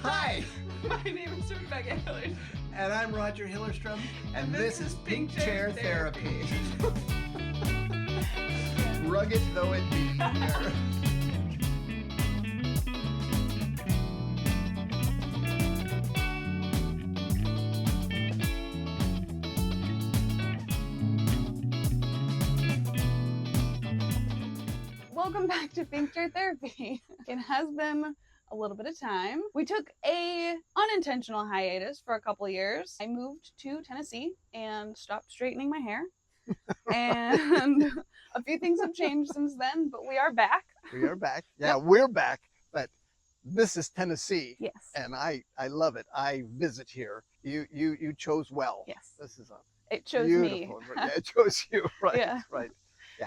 Hi, My name is Rebecca Hillard. and I'm Roger Hillerstrom, and this is Pink Chair Therapy. Rugged though it be here. Welcome back to Pink Chair Therapy. It has been a little bit of time. We took a unintentional hiatus for a couple years. I moved to Tennessee and stopped straightening my hair. And a few things have changed since then, but we are back. We are back. Yeah, we're back, but this is Tennessee. Yes. And I love it. I visit here. You chose well. Yes. This is It chose me. beautiful. Yeah, it chose you, right? Yeah. Right.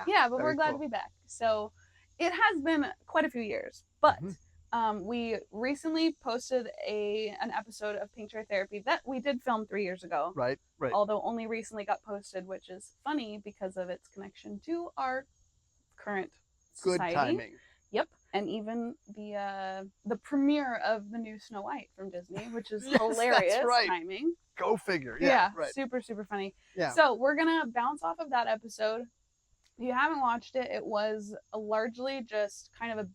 Yeah, but we're very glad cool. to be back. So it has been quite a few years, but Mhm. we recently posted an episode of Pink Chair Therapy that we did film 3 years ago. Right. Although only recently got posted, which is funny because of its connection to our current Good society. timing. Yep. And even the premiere of the new Snow White from Disney, which is Yes, hilarious that's right. timing. Go figure. Yeah, Right. super, super funny. Yeah. So we're going to bounce off of that episode. If you haven't watched it, it was largely just kind of a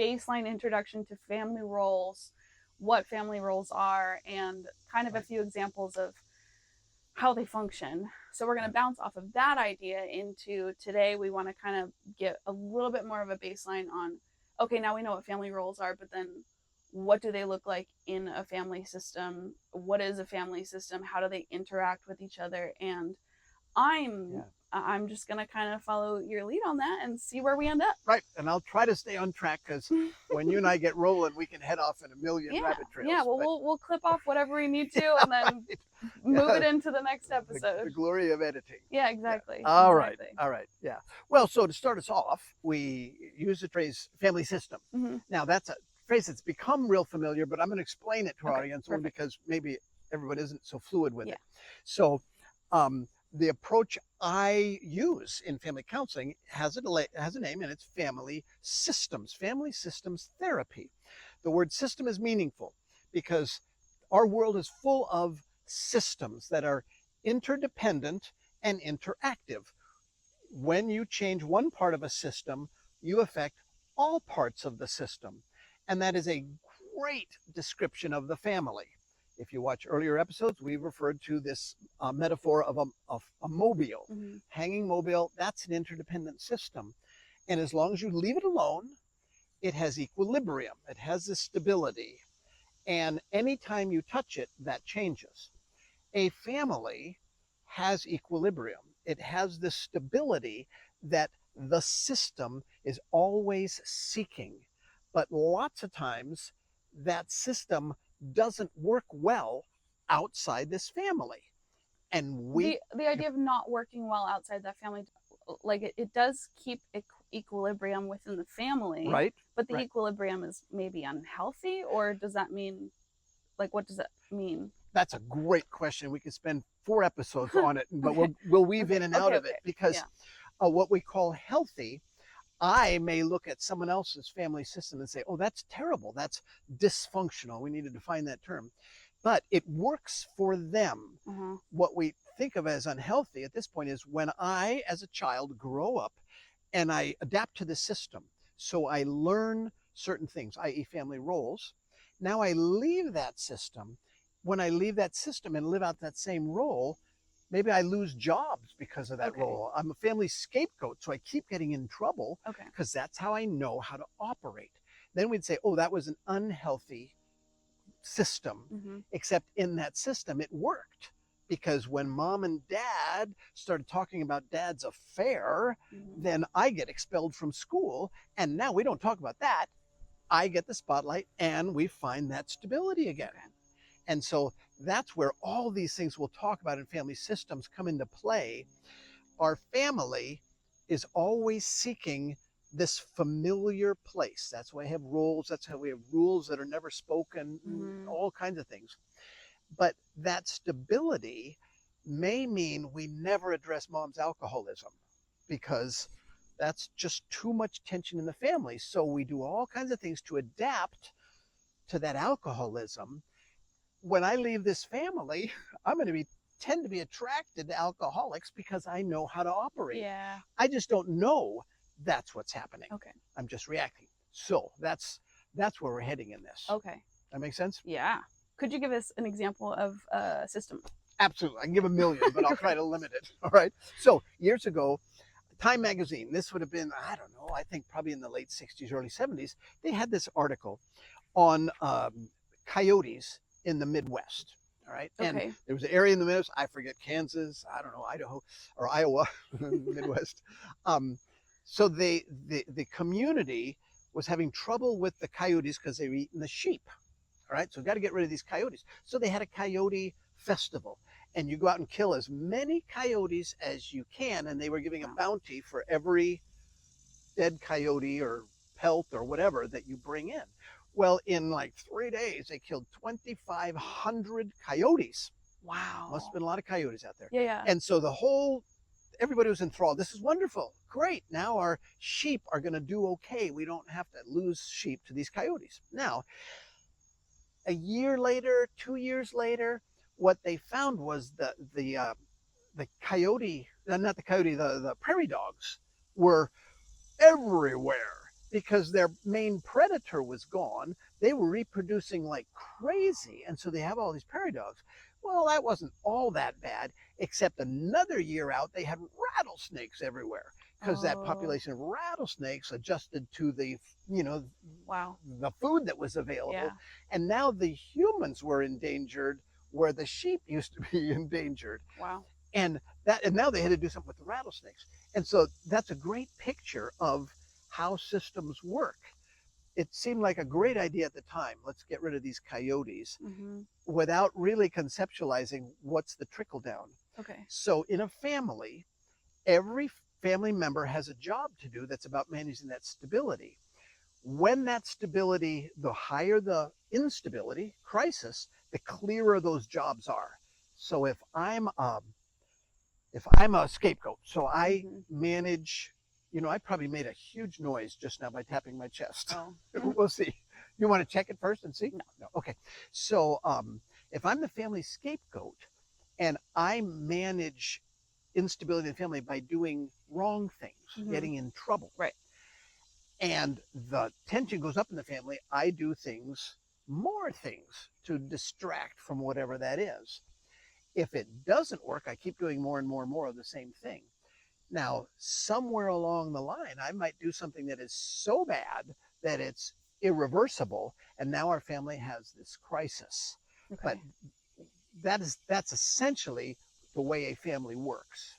baseline introduction to family roles, what family roles are, and kind of a few examples of how they function. So we're going to bounce off of that idea into today. We want to kind of get a little bit more of a baseline on, okay, now we know what family roles are, but then what do they look like in a family system? What is a family system? How do they interact with each other? And I'm just going to kind of follow your lead on that and see where we end up. Right, and I'll try to stay on track because when you and I get rolling, we can head off in a million rabbit trails. Yeah, well, we'll clip off whatever we need to and then move it into the next episode. The glory of editing. Yeah, exactly. Yeah. All exactly. right, yeah. Well, so to start us off, we use the phrase family system. Mm-hmm. Now, that's a phrase that's become real familiar, but I'm going to explain it to our Okay, audience only perfect. because maybe everyone isn't so fluid with Yeah. it. So, the approach I use in family counseling has a name, and it's family systems therapy. The word system is meaningful because our world is full of systems that are interdependent and interactive. When you change one part of a system, you affect all parts of the system. And that is a great description of the family. If you watch earlier episodes, we referred to this metaphor of a mobile. Mm-hmm. Hanging mobile, that's an interdependent system. And as long as you leave it alone, it has equilibrium. It has this stability. And anytime you touch it, that changes. A family has equilibrium. It has this stability that the system is always seeking. But lots of times, that system doesn't work well outside this family. And the idea of not working well outside that family, like it does keep equilibrium within the family, right? But the right. equilibrium is maybe unhealthy, or does that mean, like, what does that mean? That's a great question. We could spend 4 episodes on it, but we'll weave in and out of it because what we call healthy, I may look at someone else's family system and say, oh, that's terrible. That's dysfunctional. We need to define that term. But it works for them. Mm-hmm. What we think of as unhealthy at this point is when I, as a child, grow up and I adapt to the system. So I learn certain things, i.e. family roles. Now I leave that system. When I leave that system and live out that same role, maybe I lose jobs because of that role. I'm a family scapegoat, so I keep getting in trouble because that's how I know how to operate. Then we'd say, oh, that was an unhealthy system, except in that system it worked. Because when mom and dad started talking about dad's affair, then I get expelled from school, and now we don't talk about that. I get the spotlight, and we find that stability again. And so that's where all these things we'll talk about in family systems come into play. Our family is always seeking this familiar place. That's why I have roles. That's how we have rules that are never spoken, all kinds of things. But that stability may mean we never address mom's alcoholism because that's just too much tension in the family. So we do all kinds of things to adapt to that alcoholism, when I leave this family, I'm going to tend to be attracted to alcoholics because I know how to operate. Yeah. I just don't know that's what's happening. Okay. I'm just reacting. So that's where we're heading in this. Okay. That makes sense? Yeah. Could you give us an example of a system? Absolutely. I can give a million, but I'll try to limit it. All right. So years ago, Time magazine, this would have been, I don't know, I think probably in the late 60s, early 70s, they had this article on coyotes in the Midwest. All right. Okay. And there was an area in the Midwest, I forget, Kansas, I don't know, Idaho or Iowa, Midwest. So the community was having trouble with the coyotes because they were eating the sheep. All right. So we've got to get rid of these coyotes. So they had a coyote festival. And you go out and kill as many coyotes as you can. And they were giving a bounty for every dead coyote or pelt or whatever that you bring in. Well, in like 3 days, they killed 2,500 coyotes. Wow. Must have been a lot of coyotes out there. Yeah, yeah. And so everybody was enthralled. This is wonderful. Great. Now our sheep are going to do okay. We don't have to lose sheep to these coyotes. Now, a year later, 2 years later, what they found was the coyote, not the coyote, the prairie dogs were everywhere because their main predator was gone. They were reproducing like crazy. And so they have all these prairie dogs. Well, that wasn't all that bad, except another year out, they had rattlesnakes everywhere because that population of rattlesnakes adjusted to the, wow, the food that was available. Yeah. And now the humans were endangered where the sheep used to be endangered. Wow. And now they had to do something with the rattlesnakes. And so that's a great picture of how systems work. It seemed like a great idea at the time. Let's get rid of these coyotes without really conceptualizing what's the trickle down. Okay. So in a family, every family member has a job to do that's about managing that stability. When that stability, the higher the instability, crisis, the clearer those jobs are. So if I'm a scapegoat, so I manage, I probably made a huge noise just now by tapping my chest. Oh. We'll see. You want to check it first and see? No. Okay. So if I'm the family scapegoat and I manage instability in the family by doing wrong things, getting in trouble. Right. And the tension goes up in the family, I do more things to distract from whatever that is. If it doesn't work, I keep doing more and more and more of the same thing. Now, somewhere along the line, I might do something that is so bad that it's irreversible, and now our family has this crisis. Okay. But that's essentially the way a family works.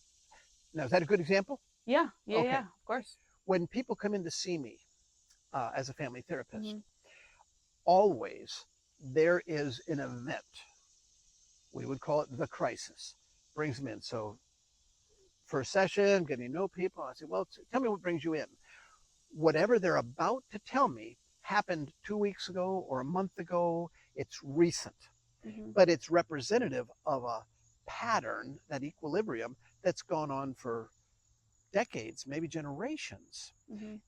Now, is that a good example? Yeah, Okay. yeah, of course. When people come in to see me as a family therapist, always there is an event. We would call it the crisis. Brings them in. So first session, getting to know people. I say, well, tell me what brings you in. Whatever they're about to tell me happened 2 weeks ago or a month ago. It's recent, but it's representative of a pattern, that equilibrium that's gone on for decades, maybe generations.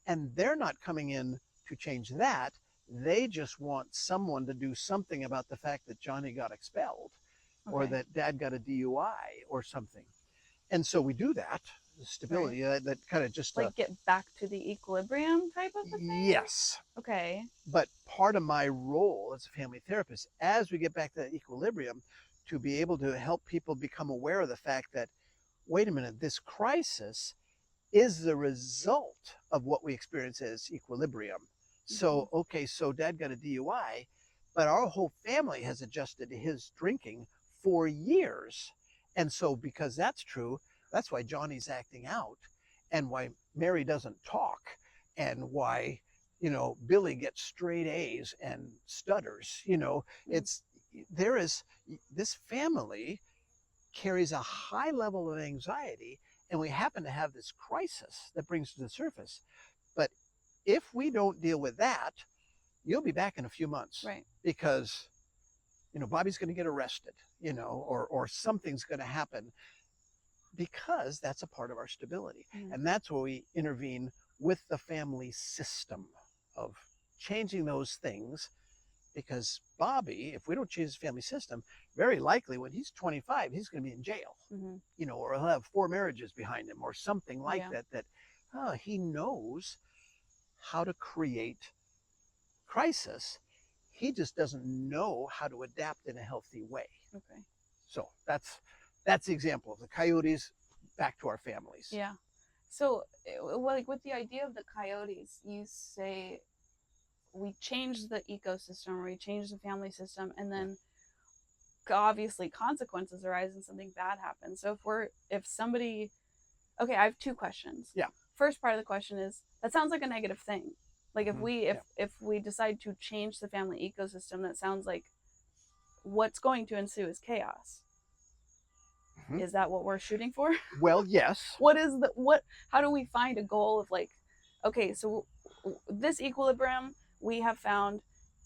And they're not coming in to change that. They just want someone to do something about the fact that Johnny got expelled or that Dad got a DUI or something. And so we do that, the stability, that kind of just... Like get back to the equilibrium type of a thing? Yes. Okay. But part of my role as a family therapist, as we get back to that equilibrium, to be able to help people become aware of the fact that, wait a minute, this crisis is the result of what we experience as equilibrium. So, okay, so Dad got a DUI, but our whole family has adjusted to his drinking for years. And so because that's true, that's why Johnny's acting out and why Mary doesn't talk and why, Billy gets straight A's and stutters. This family carries a high level of anxiety, and we happen to have this crisis that brings to the surface. But if we don't deal with that, you'll be back in a few months. Right. Because, Bobby's going to get arrested, or something's going to happen, because that's a part of our stability. And that's where we intervene with the family system of changing those things because Bobby, if we don't change his family system, very likely when he's 25, he's going to be in jail, or he'll have 4 marriages behind him or something like that he knows how to create crisis. He just doesn't know how to adapt in a healthy way. Okay. So that's the example of the coyotes back to our families. Yeah. So, like with the idea of the coyotes, you say we change the ecosystem or we change the family system, and then obviously consequences arise and something bad happens. So if somebody, okay, I have 2 questions. Yeah. First part of the question is, that sounds like a negative thing. Like if we decide to change the family ecosystem, that sounds like what's going to ensue is chaos. Is that what we're shooting for? Well, yes. How do we find a goal of like, okay, so this equilibrium we have found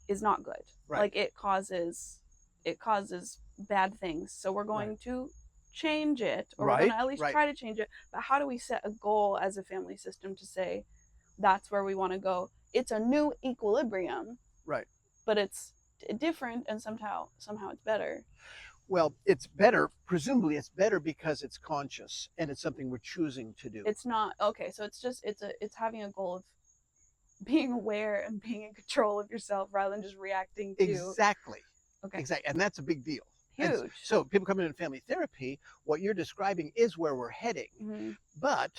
is not good. Right. Like it causes bad things. So we're going to change it, or we're going to at least try to change it. But how do we set a goal as a family system to say that's where we want to go? It's a new equilibrium. Right. But it's different, and somehow it's better. Well, it's better. Presumably, it's better because it's conscious and it's something we're choosing to do. It's not okay. So it's having a goal of being aware and being in control of yourself rather than just reacting to. Exactly. Okay. Exactly, and that's a big deal. Huge. And so people coming in family therapy, what you're describing is where we're heading. But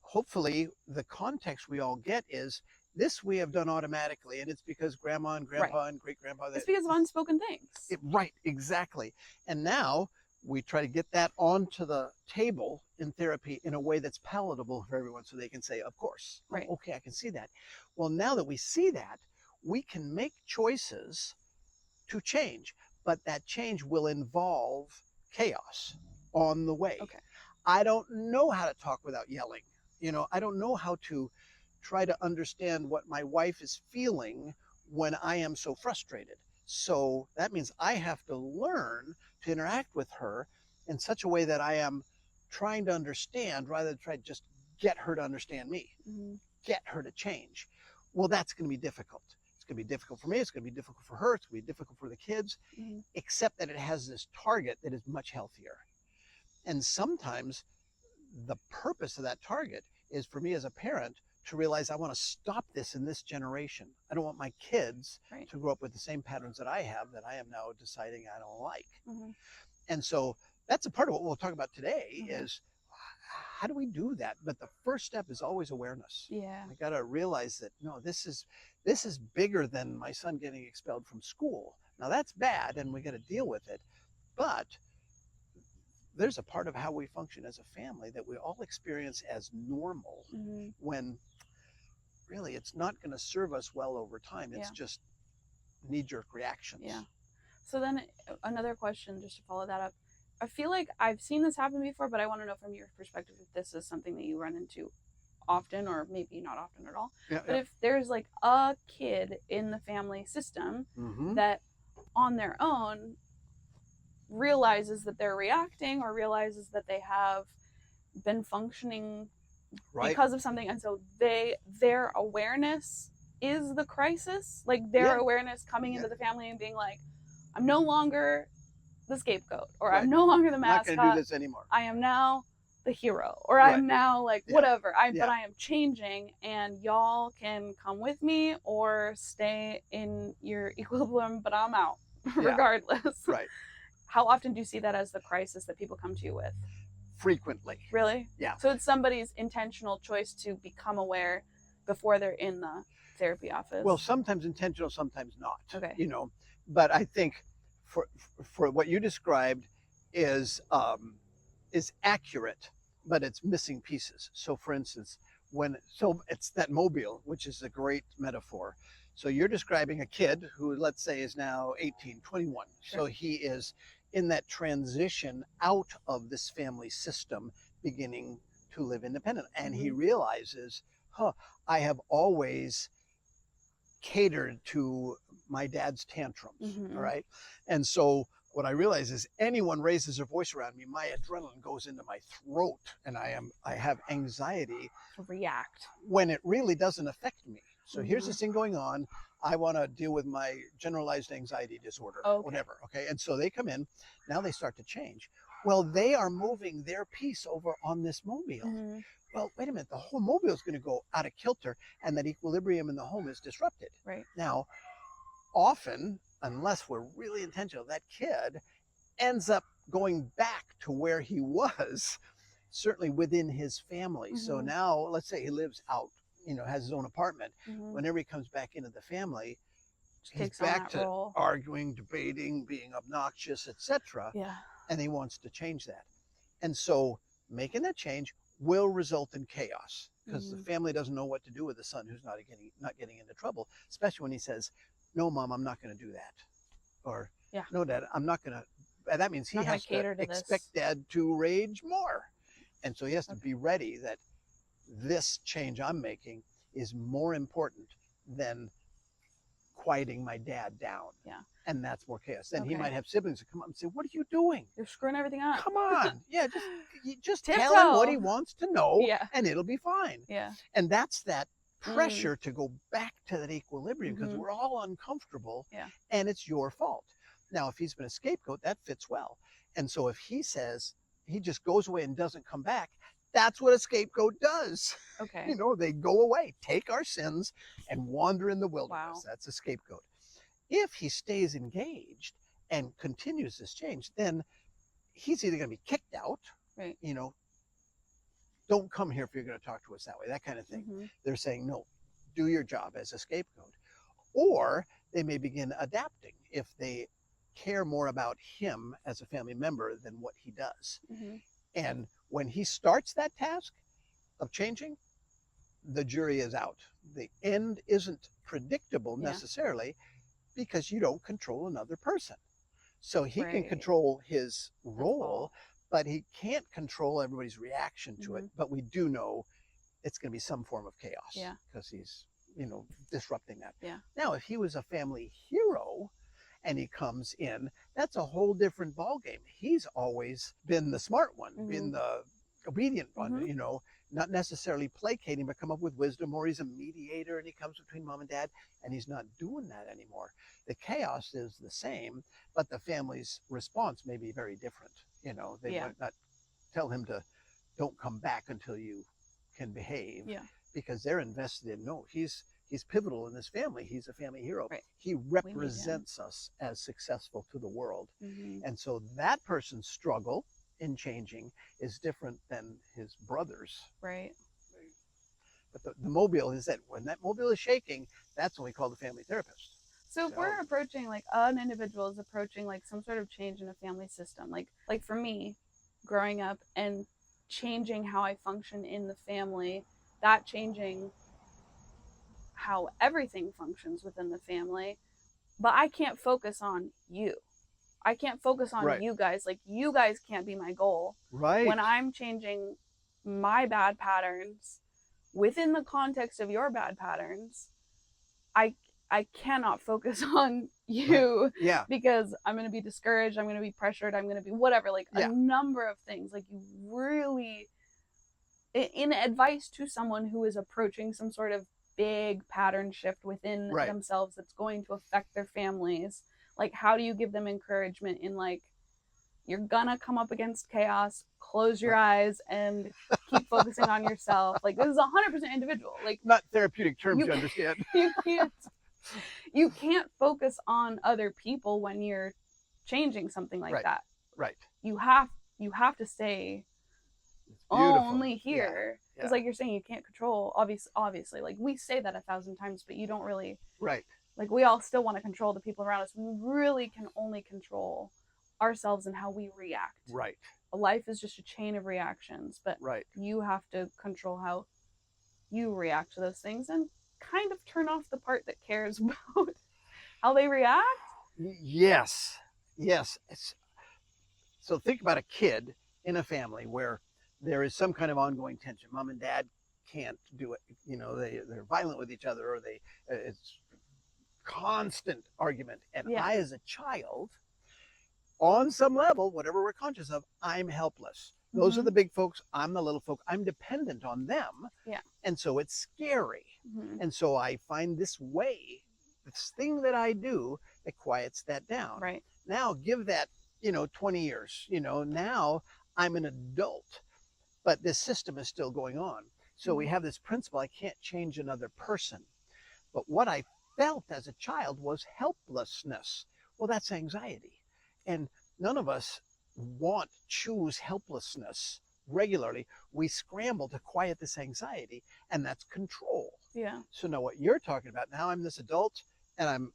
hopefully, the context we all get is this we have done automatically, and it's because grandma and grandpa and great-grandpa. It's because of unspoken things. Right, exactly. And now we try to get that onto the table in therapy in a way that's palatable for everyone so they can say, of course, right. Okay, I can see that. Well, now that we see that, we can make choices to change, but that change will involve chaos on the way. Okay. I don't know how to talk without yelling. I don't know how to try to understand what my wife is feeling when I am so frustrated. So that means I have to learn to interact with her in such a way that I am trying to understand rather than try to just get her to understand me, get her to change. Well, that's going to be difficult. It's going to be difficult for me. It's going to be difficult for her. It's going to be difficult for the kids, except that it has this target that is much healthier. And sometimes the purpose of that target is for me as a parent to realize I want to stop this in this generation. I don't want my kids to grow up with the same patterns that I have that I am now deciding I don't like. And so that's a part of what we'll talk about today is how do we do that? But the first step is always awareness. Yeah. I got to realize that, no, this is bigger than my son getting expelled from school. Now that's bad and we got to deal with it. But there's a part of how we function as a family that we all experience as normal when really it's not going to serve us well over time. It's just knee-jerk reactions. Yeah. So then another question, just to follow that up. I feel like I've seen this happen before, but I want to know from your perspective if this is something that you run into often or maybe not often at all. But if there's like a kid in the family system that on their own realizes that they're reacting or realizes that they have been functioning because of something, and so their awareness is the crisis, like their awareness coming into the family and being like, I'm no longer the scapegoat, or I'm no longer the mascot. I'm not gonna do this anymore. I am now the hero, or I'm now like whatever. But I am changing, and y'all can come with me or stay in your equilibrium, but I'm out regardless. Right. How often do you see that as the crisis that people come to you with? Frequently. Really? Yeah. So it's somebody's intentional choice to become aware before they're in the therapy office. Well, sometimes intentional, sometimes not. Okay. But I think for what you described is accurate, but it's missing pieces. So for instance, it's that mobile, which is a great metaphor. So you're describing a kid who, let's say, is now 18, 21. Sure. So he is in that transition out of this family system, beginning to live independent. And he realizes, I have always catered to my dad's tantrums, all right? And so what I realize is anyone raises their voice around me, my adrenaline goes into my throat and I have anxiety to react when it really doesn't affect me. So here's this thing going on. I want to deal with my generalized anxiety disorder, Okay. whatever. Okay. And so they come in, now they start to change. Well, they are moving their piece over on this mobile. Mm-hmm. Well, wait a minute, the whole mobile is going to go out of kilter and that equilibrium in the home is disrupted. Right. Now, often, unless we're really intentional, that kid ends up going back to where he was, certainly within his family. So Mhm. now, let's say he lives out, has his own apartment. Mhm. Whenever he comes back into the family, Just he's takes on back that to role. arguing, debating, being obnoxious, etc. Yeah. And he wants to change that. And so making that change will result in chaos because the Mhm. family doesn't know what to do with the son who's not getting into trouble, especially when he says, "No, mom, I'm not going to do that," or Yeah. "No, dad, I'm not going to." That means he Not gonna has to cater to expect this. dad to rage more, and so he has to Okay. be ready that this change I'm making is more important than quieting my dad down. Yeah. And that's more chaos. Then he Okay. might have siblings that come up and say, "What are you doing? You're screwing everything up. Come on." Yeah, just Tiptoe. tell him what he wants to know, Yeah. and it'll be fine. Yeah. And that's that pressure to go back to that equilibrium because Mhm. we're all uncomfortable, Yeah. and it's your fault. Now, if he's been a scapegoat, that fits well. And so if he says he just goes away and doesn't come back, that's what a scapegoat does. Okay. They go away, take our sins, and wander in the wilderness. Wow. That's a scapegoat. If he stays engaged and continues this change, then he's either going to be kicked out, Right. Don't come here if you're going to talk to us that way, that kind of thing. Mhm. They're saying, no, do your job as a scapegoat. Or they may begin adapting if they care more about him as a family member than what he does. Mhm. And when he starts that task of changing, the jury is out. The end isn't predictable Yeah. necessarily because you don't control another person. So he can Right. control his That's role, all. but he can't control everybody's reaction to it. Mhm. But we do know it's going to be some form of chaos Yeah. because he's, disrupting that. Yeah. Now, if he was a family hero and he comes in, that's a whole different ballgame. He's always been the smart one, been Mhm. the obedient one, Mhm. not necessarily placating, but come up with wisdom, or he's a mediator and he comes between mom and dad, and he's not doing that anymore. The chaos is the same, but the family's response may be very different. They Yeah. might not tell him to don't come back until you can behave Yeah. because they're invested in, no, he's pivotal in this family. He's a family hero. Right. He represents us as successful to the world. Mhm. And so that person's struggle in changing is different than his brother's. Right. But the mobile is that when that mobile is shaking, that's when we call the family therapist. So if we're approaching, like, an individual is approaching, like, some sort of change in a family system, like for me, growing up and changing how I function in the family, that changing how everything functions within the family, but I can't focus on you. I can't focus on Right. you guys. Like, you guys can't be my goal. Right. When I'm changing my bad patterns within the context of your bad patterns, I cannot focus on you. Right. Yeah. Because I'm going to be discouraged, I'm going to be pressured, I'm going to be whatever, like Yeah. a number of things. Like, you really, in advice to someone who is approaching some sort of big pattern shift within Right. themselves that's going to affect their families, like, how do you give them encouragement in, like, you're gonna come up against chaos, close your eyes and keep focusing on yourself. Like, this is 100% individual. Like, not therapeutic terms, you understand. You can't focus on other people when you're changing something like Right. that. Right. You have to stay only here. Because like you're saying, you can't control, obviously. Like, we say that 1,000 times, but you don't really. Right. Like, we all still want to control the people around us. We really can only control ourselves and how we react. Right. Life is just a chain of reactions, but right. You have to control how you react to those things and kind of turn off the part that cares about how they react. Yes. So think about a kid in a family where there is some kind of ongoing tension. Mom and dad can't do it. They're violent with each other, or it's constant argument. And I, as a child, on some level, whatever we're conscious of, I'm helpless. Those are the big folks. I'm the little folk. I'm dependent on them. Yeah. And so it's scary. And so I find this way this thing that I do that quiets that down. Right. Now give that, 20 years, now I'm an adult, but this system is still going on. So we have this principle, I can't change another person. But what I felt as a child was helplessness. Well, that's anxiety. And none of us choose helplessness regularly. We scramble to quiet this anxiety, and that's control. Yeah. So now what you're talking about, now I'm this adult and I'm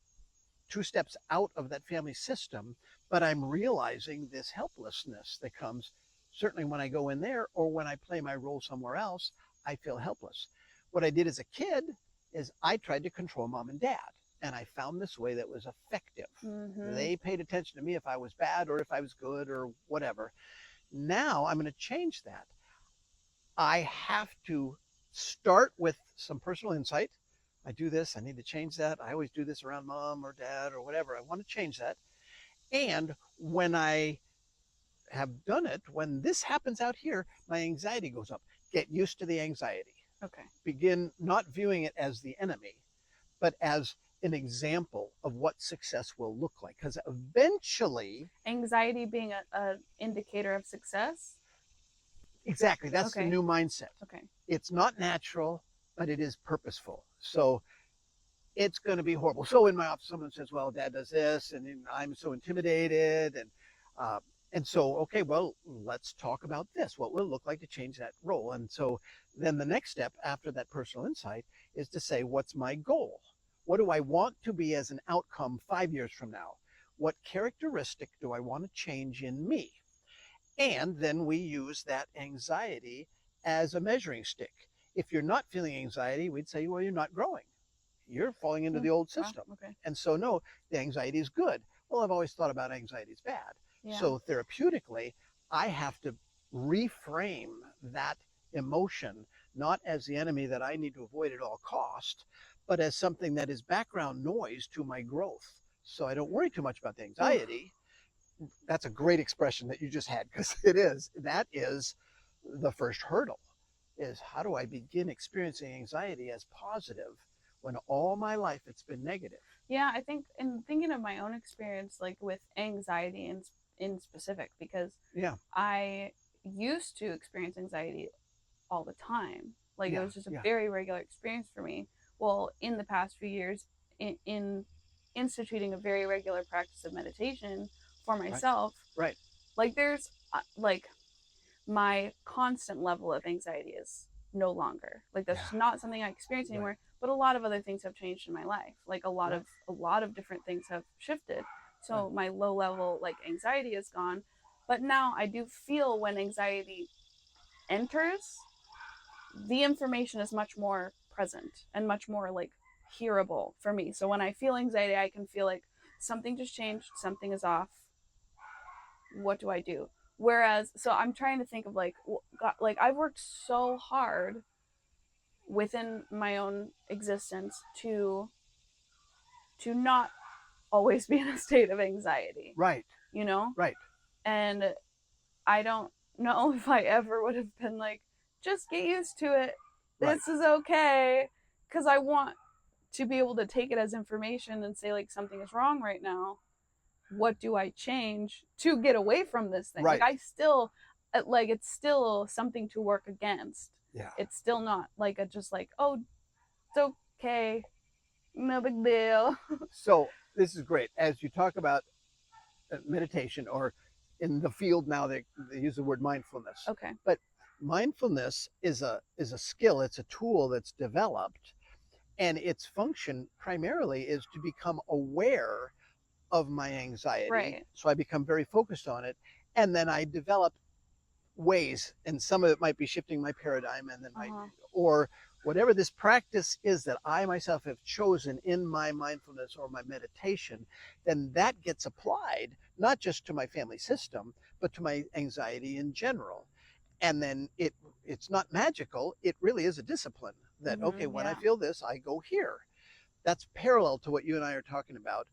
2 steps out of that family system, but I'm realizing this helplessness that comes certainly when I go in there or when I play my role somewhere else, I feel helpless. What I did as a kid is I tried to control mom and dad, and I found this way that was effective. They paid attention to me if I was bad or if I was good or whatever. Now I'm going to change that. I have to start with some personal insight. I do this, I need to change that. I always do this around mom or dad or whatever. I want to change that. And when I have done it, when this happens out here, my anxiety goes up. Get used to the anxiety. Okay. Begin not viewing it as the enemy, but as an example of what success will look like. Because eventually, Anxiety being a indicator of success. exactly, that's Okay. the new mindset. Okay. It's not natural, but it is purposeful. So it's going to be horrible. So in my office, someone says, well, dad does this, and I'm so intimidated. And so, okay, well, let's talk about this. What will it look like to change that role? And so then the next step after that personal insight is to say, what's my goal? What do I want to be as an outcome 5 years from now? What characteristic do I want to change in me? And then we use that anxiety as a measuring stick. If you're not feeling anxiety, we'd say, well, you're not growing. You're falling into the old system. Wow. Okay. And so, no, the anxiety is good. Well, I've always thought about anxiety as bad. Yeah. So therapeutically, I have to reframe that emotion, not as the enemy that I need to avoid at all cost, but as something that is background noise to my growth. So I don't worry too much about the anxiety. That's a great expression that you just had, because that is the first hurdle, is how do I begin experiencing anxiety as positive when all my life it's been negative? Yeah, I think in thinking of my own experience, like with anxiety in specific, because I used to experience anxiety all the time. Like it was just a very regular experience for me. Well, in the past few years, in instituting a very regular practice of meditation for myself, right, like there's like my constant level of anxiety is no longer, like that's not something I experience anymore. But a lot of other things have changed in my life. Like a lot of different things have shifted. So my low level like anxiety is gone. But now I do feel when anxiety enters, the information is much more present and much more like hearable for me. So when I feel anxiety, I can feel like something just changed, something is off. What do I do? Whereas, so I'm trying to think of like I've worked so hard within my own existence to not always be in a state of anxiety. Right. You know? Right. And I don't know if I ever would have been like, just get used to it. This is okay. Because I want to be able to take it as information and say, like, something is wrong right now. What do I change to get away from this thing? Right. Like, I still, like, it's still something to work against. Yeah. It's still not like just like, oh, it's okay. No big deal. So this is great. As you talk about meditation, or in the field now they use the word mindfulness. Okay. But mindfulness is a skill. It's a tool that's developed, and its function primarily is to become aware of my anxiety. Right. So I become very focused on it, and then I develop ways, and some of it might be shifting my paradigm, and then or whatever this practice is that I myself have chosen in my mindfulness or my meditation, then that gets applied not just to my family system, but to my anxiety in general. And then it's not magical. It really is a discipline that, okay, when I feel this, I go here. That's parallel to what you and I are talking about.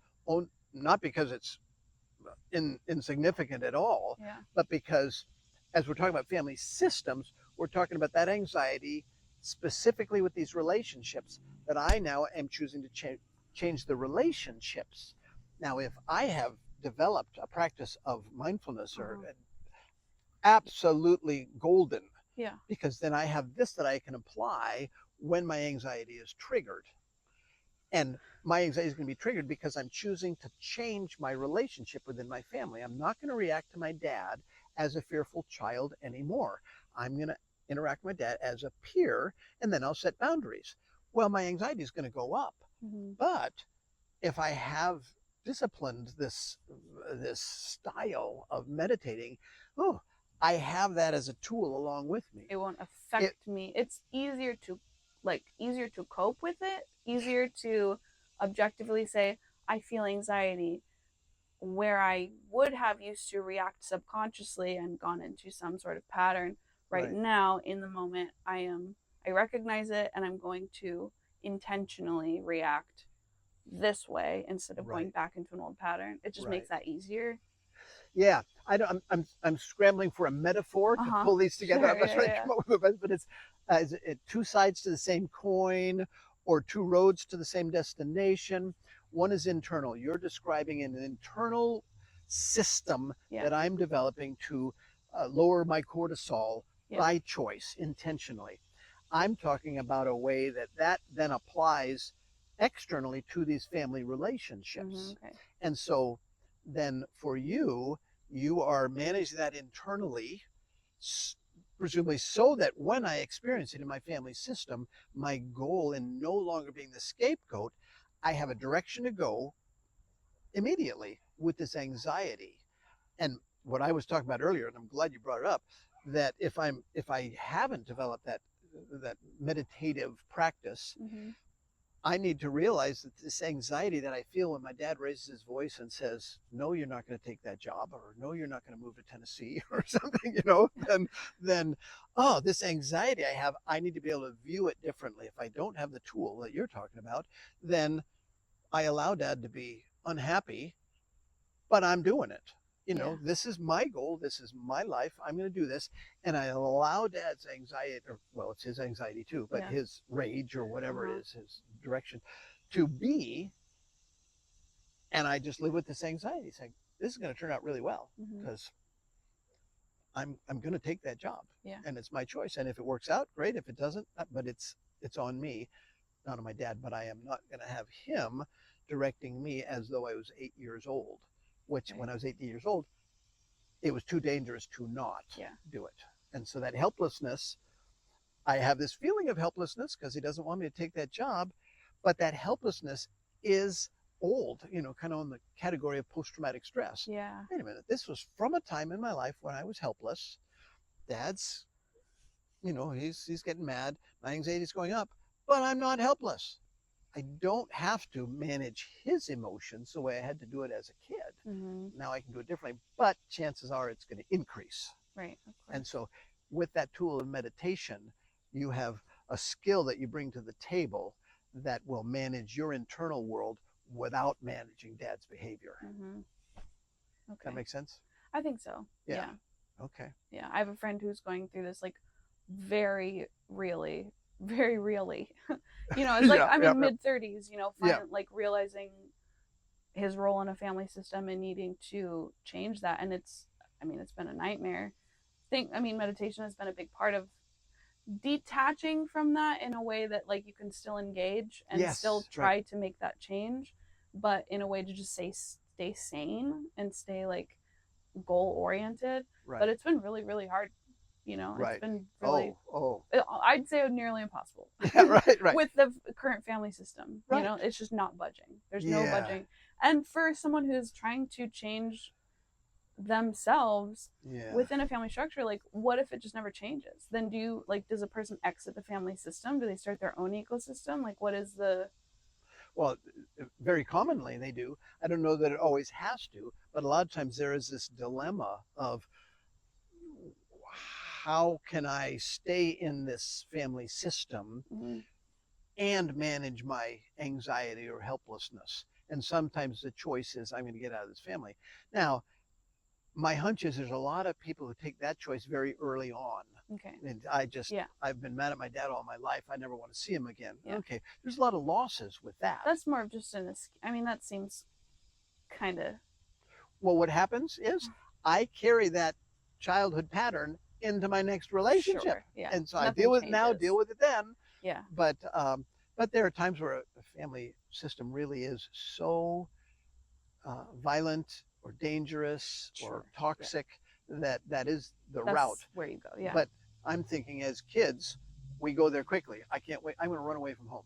Not because it's insignificant at all, but because as we're talking about family systems, we're talking about that anxiety specifically with these relationships that I now am choosing to change the relationships. Now, if I have developed a practice of mindfulness or absolutely golden, Yeah. because then I have this that I can apply when my anxiety is triggered. And my anxiety is going to be triggered because I'm choosing to change my relationship within my family. I'm not going to react to my dad as a fearful child anymore. I'm going to interact with my dad as a peer, and then I'll set boundaries. Well, my anxiety is going to go up. But if I have disciplined this style of meditating, oh, I have that as a tool along with me. It won't affect me. It's easier to cope with it, easier to objectively say I feel anxiety, where I would have used to react subconsciously and gone into some sort of pattern. Right now, in the moment, I recognize it, and I'm going to intentionally react this way instead of going back into an old pattern. It just makes that easier. Yeah, I'm scrambling for a metaphor to pull these together. I'm not trying to come up with it, but it's is it two sides to the same coin or two roads to the same destination? One is internal. You're describing an internal system that I'm developing to lower my cortisol by choice, intentionally. I'm talking about a way that then applies externally to these family relationships. And so then for you, you are managing that internally, presumably so that when I experience it in my family system, my goal in no longer being the scapegoat, I have a direction to go immediately with this anxiety. And what I was talking about earlier, and I'm glad you brought it up, that if I haven't developed that meditative practice, I need to realize that this anxiety that I feel when my dad raises his voice and says, no, you're not going to take that job, or no, you're not going to move to Tennessee or something, then, oh, this anxiety I have, I need to be able to view it differently. If I don't have the tool that you're talking about, then I allow dad to be unhappy, but I'm doing it. This is my goal. This is my life. I'm going to do this. And I allow dad's anxiety, or well, it's his anxiety too, but his rage or whatever it is, his direction to be. And I just live with this anxiety saying, this is going to turn out really well because I'm going to take that job and it's my choice. And if it works out, great. If it doesn't, but it's on me, not on my dad, but I am not going to have him directing me as though I was 8 years old. Which when I was 8 years old, it was too dangerous to not do it. And so that helplessness, I have this feeling of helplessness because he doesn't want me to take that job, but that helplessness is old, kind of on the category of post-traumatic stress. Yeah. Wait a minute, this was from a time in my life when I was helpless. Dad's, he's getting mad. My anxiety is going up, but I'm not helpless. I don't have to manage his emotions the way I had to do it as a kid. Now I can do it differently, but chances are it's going to increase. Right. Of course. And so with that tool of meditation, you have a skill that you bring to the table that will manage your internal world without managing dad's behavior. Okay. That makes sense? I think so. Yeah. Okay. Yeah. I have a friend who's going through this very really it's like mid-30s, like realizing his role in a family system and needing to change that. And it's been a nightmare. Meditation has been a big part of detaching from that in a way that you can still engage and still try to make that change, but in a way to just stay sane and stay goal oriented. But it's been really, really hard. It's been really, I'd say nearly impossible. Right. With the current family system, it's just not budging. There's no budging. And for someone who's trying to change themselves within a family structure, what if it just never changes? Then does a person exit the family system? Do they start their own ecosystem? What is the... Well, very commonly they do. I don't know that it always has to, but a lot of times there is this dilemma of, how can I stay in this family system and manage my anxiety or helplessness? And sometimes the choice is, I'm going to get out of this family. Now, my hunch is there's a lot of people who take that choice very early on. Okay. And Yeah. I've been mad at my dad all my life. I never want to see him again. Yeah. Okay. There's a lot of losses with that. That's more of just I mean, that seems kind of. Well, what happens is I carry that childhood pattern into my next relationship. Sure. Yeah. And so I Nothing deal with it changes. now, deal with it then. Yeah. But there are times where a family system really is so violent or dangerous or Sure. toxic that is the That's route. where you go. Yeah. But I'm thinking as kids, we go there quickly. I can't wait. I'm going to run away from home.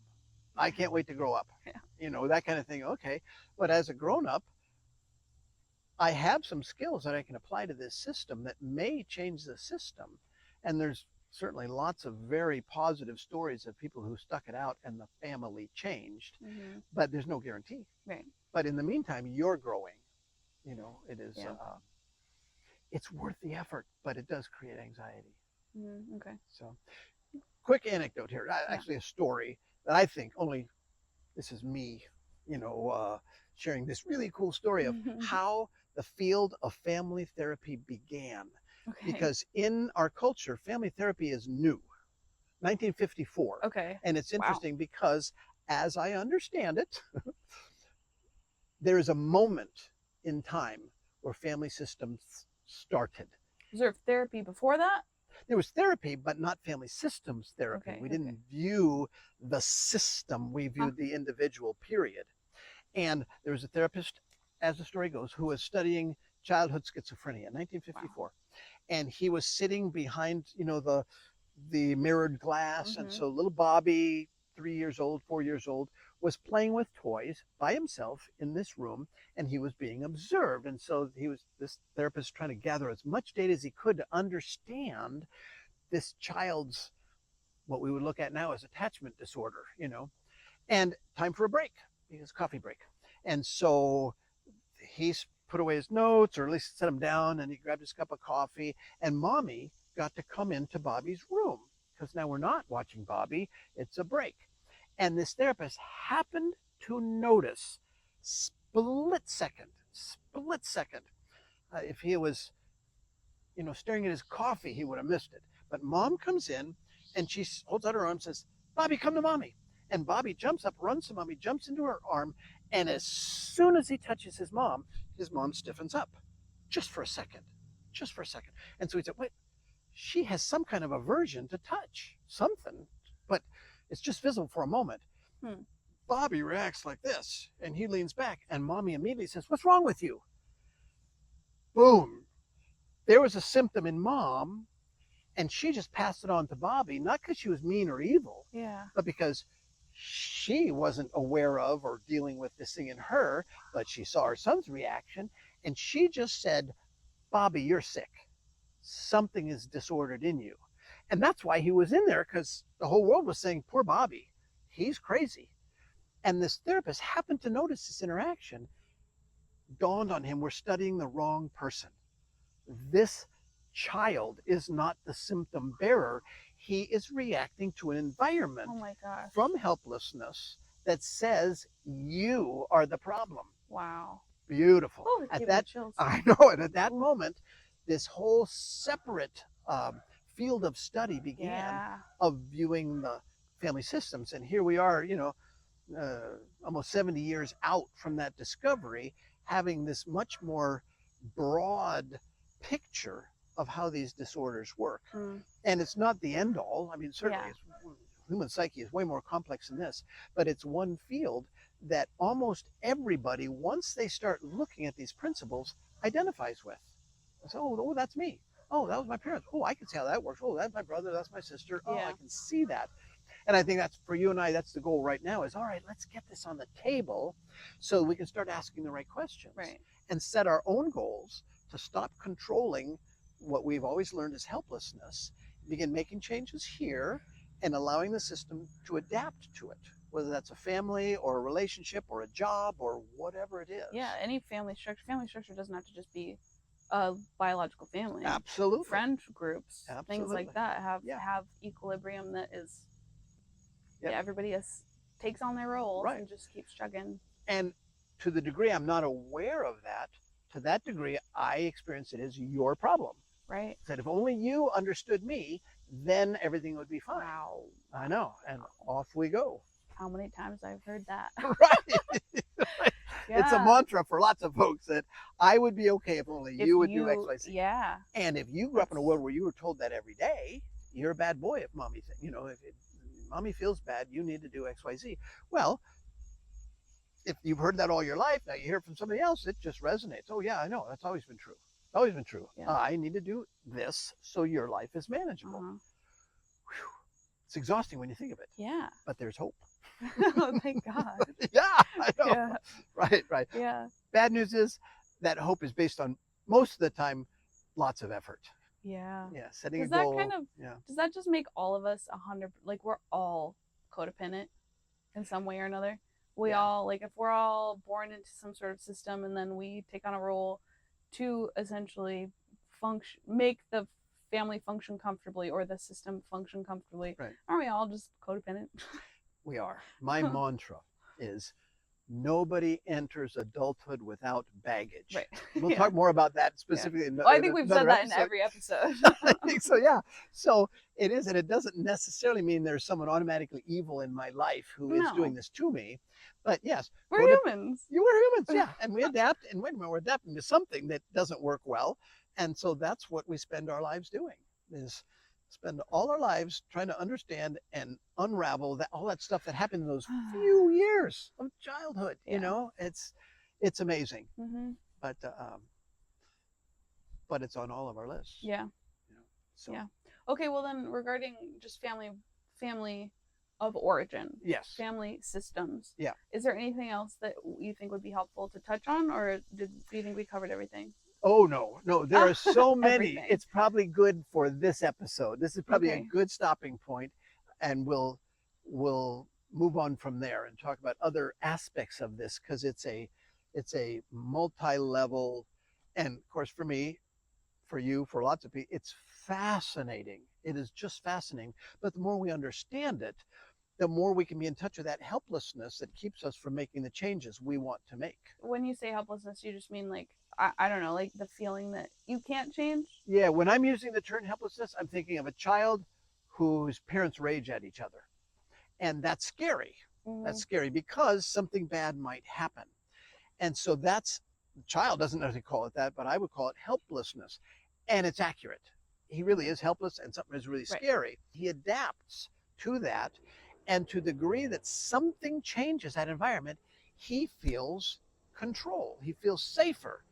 I can't wait to grow up. Yeah. You know, that kind of thing. Okay. But as a grown up, I have some skills that I can apply to this system that may change the system. And there's certainly lots of very positive stories of people who stuck it out and the family changed, but there's no guarantee. Right. But in the meantime, you're growing. You know, it is, it's worth the effort, but it does create anxiety. Okay. So, quick anecdote here, actually a story that I think only, this is me, you know, sharing this really cool story of how the field of family therapy began. Okay. Because in our culture, family therapy is new, 1954. Okay. And it's interesting because, as I understand it, there is a moment in time where family systems started. Was there therapy before that? There was therapy, but not family systems therapy. Okay, we didn't view the system, we viewed the individual, period. And there was a therapist, as the story goes, who was studying childhood schizophrenia in 1954. Wow. And he was sitting behind, you know, the mirrored glass. And so little Bobby, 3 years old, 4 years old, was playing with toys by himself in this room, and he was being observed. And so this therapist trying to gather as much data as he could to understand this child's, what we would look at now as attachment disorder, you know. And time for a break, his coffee break. And so he's put away his notes, or at least set them down, and he grabbed his cup of coffee, and Mommy got to come into Bobby's room, because now we're not watching Bobby, it's a break. And this therapist happened to notice, split second, if he was, you know, staring at his coffee, he would have missed it. But Mom comes in, and she holds out her arm and says, Bobby, come to Mommy. And Bobby jumps up, runs to Mommy, jumps into her arm, and as soon as he touches his mom stiffens up, just for a second. And so he said, wait, she has some kind of aversion to touch, something, but it's just visible for a moment. Bobby reacts like this, and he leans back, and Mommy immediately says, what's wrong with you? Boom. There was a symptom in Mom, and she just passed it on to Bobby, not because she was mean or evil, but because she wasn't aware of or dealing with this thing in her, but she saw her son's reaction, and she just said, Bobby, you're sick. Something is disordered in you. And that's why he was in there, because the whole world was saying, poor Bobby, he's crazy. And this therapist happened to notice this interaction. Dawned on him, we're studying the wrong person. This child is not the symptom bearer. He is reacting to an environment from helplessness that says you are the problem. Wow. Beautiful. Oh, at that, I know it. At that moment, this whole separate field of study began of viewing the family systems. And here we are, you know, almost 70 years out from that discovery, having this much more broad picture of how these disorders work. And it's not the end all. I mean, certainly human psyche is way more complex than this, but it's one field that almost everybody, once they start looking at these principles, identifies with. So, oh, that's me. Oh, that was my parents. Oh, I can see how that works. Oh, that's my brother. That's my sister. Oh, I can see that. And I think that's, for you and I, that's the goal right now is, all right, let's get this on the table so we can start asking the right questions and set our own goals to stop controlling what we've always learned is helplessness, begin making changes here and allowing the system to adapt to it, whether that's a family or a relationship or a job or whatever it is. Yeah, any family structure. Family structure doesn't have to just be a biological family. Absolutely. Friend groups, things like that have equilibrium that is, everybody takes on their roles and just keeps chugging. And to the degree I'm not aware of that, to that degree, I experience it as your problem. Right. That if only you understood me, then everything would be fine. Wow. I know. And off we go. How many times I've heard that. Right. Yeah. It's a mantra for lots of folks that I would be okay if only you would do X, Y, Z. Yeah. And if you grew up in a world where you were told that every day, you're a bad boy if mommy, if mommy feels bad, you need to do X, Y, Z. Well, if you've heard that all your life, now you hear it from somebody else, it just resonates. Oh yeah, I know. That's always been true. Always been true. Yeah. I need to do this so your life is manageable. It's exhausting when you think of it. Yeah. But there's hope. Oh, thank God. Yeah, I know. Yeah. Right. Yeah. Bad news is that hope is based on, most of the time, lots of effort. Yeah. Yeah, setting Does a goal. does that just make all of us 100, like we're all codependent in some way or another? We all, like, if we're all born into some sort of system and then we take on a role to essentially make the family function comfortably or the system function comfortably, right, aren't we all just codependent? We are. My mantra is nobody enters adulthood without baggage. Right. We'll talk more about that specifically. Well, I think we've said that in every episode. I think so, yeah. So it is, and it doesn't necessarily mean there's someone automatically evil in my life who is doing this to me. But yes, we're humans. You were humans, yeah. And we adapt, and wait a minute, we're adapting to something that doesn't work well. And so that's what we spend our lives doing, is spend all our lives trying to understand and unravel all that stuff that happened in those few years of childhood. Yeah. It's amazing. Mm-hmm. But it's on all of our lists. Yeah. So. Yeah. Okay, well then, regarding just family of origin. Yes. Family systems. Yeah. Is there anything else that you think would be helpful to touch on, or do you think we covered everything? Oh, no, there are so many. Everything. It's probably good for this episode. This is probably a good stopping point, and we'll move on from there and talk about other aspects of this, because it's a multi-level, and of course for me, for you, for lots of people, it's fascinating. It is just fascinating. But the more we understand it, the more we can be in touch with that helplessness that keeps us from making the changes we want to make. When you say helplessness, you just mean, like, I don't know, like the feeling that you can't change? Yeah, when I'm using the term helplessness, I'm thinking of a child whose parents rage at each other. And that's scary. Mm-hmm. That's scary because something bad might happen. And so the child doesn't necessarily call it that, but I would call it helplessness. And it's accurate. He really is helpless, and something is really scary. He adapts to that. And to the degree that something changes that environment, he feels control. He feels safer.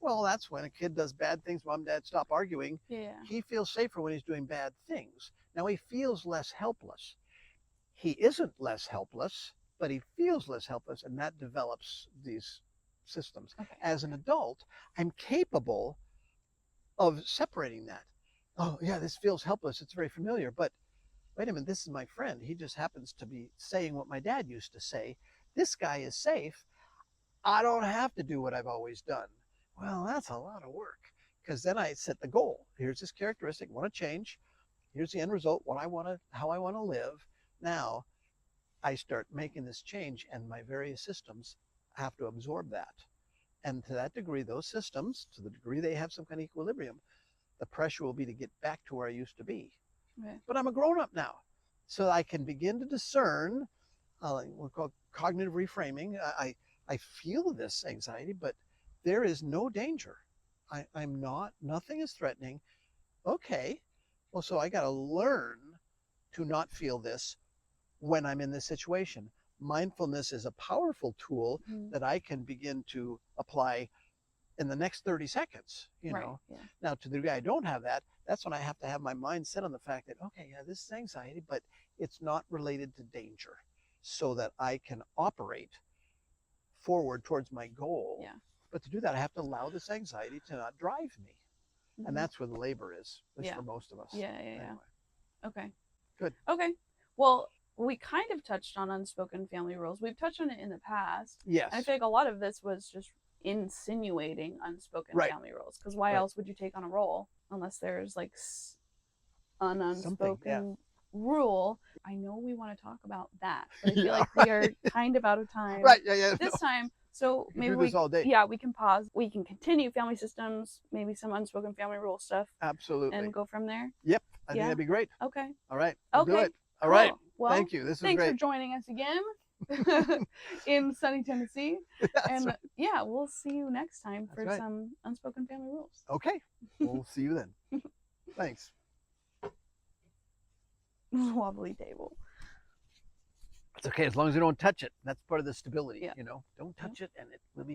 Well, that's when a kid does bad things. Mom, dad, stop arguing. Yeah. He feels safer when he's doing bad things. Now he feels less helpless. He isn't less helpless, but he feels less helpless, and that develops these systems. Okay. As an adult, I'm capable of separating that. Oh, yeah, this feels helpless. It's very familiar, but wait a minute, this is my friend. He just happens to be saying what my dad used to say. This guy is safe. I don't have to do what I've always done. Well, that's a lot of work, because then I set the goal. Here's this characteristic I want to change. Here's the end result, how I want to live. Now I start making this change, and my various systems have to absorb that. And to that degree, those systems, to the degree they have some kind of equilibrium, the pressure will be to get back to where I used to be. Right. But I'm a grown-up now, so I can begin to discern, we'll call cognitive reframing. I feel this anxiety, but there is no danger. Nothing is threatening. Okay, well, so I got to learn to not feel this when I'm in this situation. Mindfulness is a powerful tool that I can begin to apply in the next 30 seconds, you know. Yeah. Now, to the degree I don't have that, that's when I have to have my mind set on the fact that, okay, yeah, this is anxiety, but it's not related to danger, so that I can operate forward towards my goal. Yeah. But to do that, I have to allow this anxiety to not drive me. Mm-hmm. And that's where the labor is, at least for most of us. Yeah. Anyway. Okay. Good. Okay. Well, we kind of touched on unspoken family rules. We've touched on it in the past. Yes. And I feel like a lot of this was just insinuating unspoken family rules. Because why else would you take on a role unless there's like an unspoken rule? I know we want to talk about that, but I feel like we are kind of out of time. Right. Yeah. This time, So We maybe could do this all day. yeah, we can pause. We can continue family systems, maybe some unspoken family rule stuff, Absolutely. and go from there. Yep. I think Yeah. that'd be great. Okay. All right. We'll do Okay. it. All right. Cool. Well, Thank you. This is thanks for great. joining us again in sunny Tennessee. That's And right. yeah, we'll see you next time for right. some unspoken family rules. Okay. We'll see you then. Thanks. Wobbly table. It's okay as long as you don't touch it. That's part of the stability. Yeah. You know, don't touch it, and it will be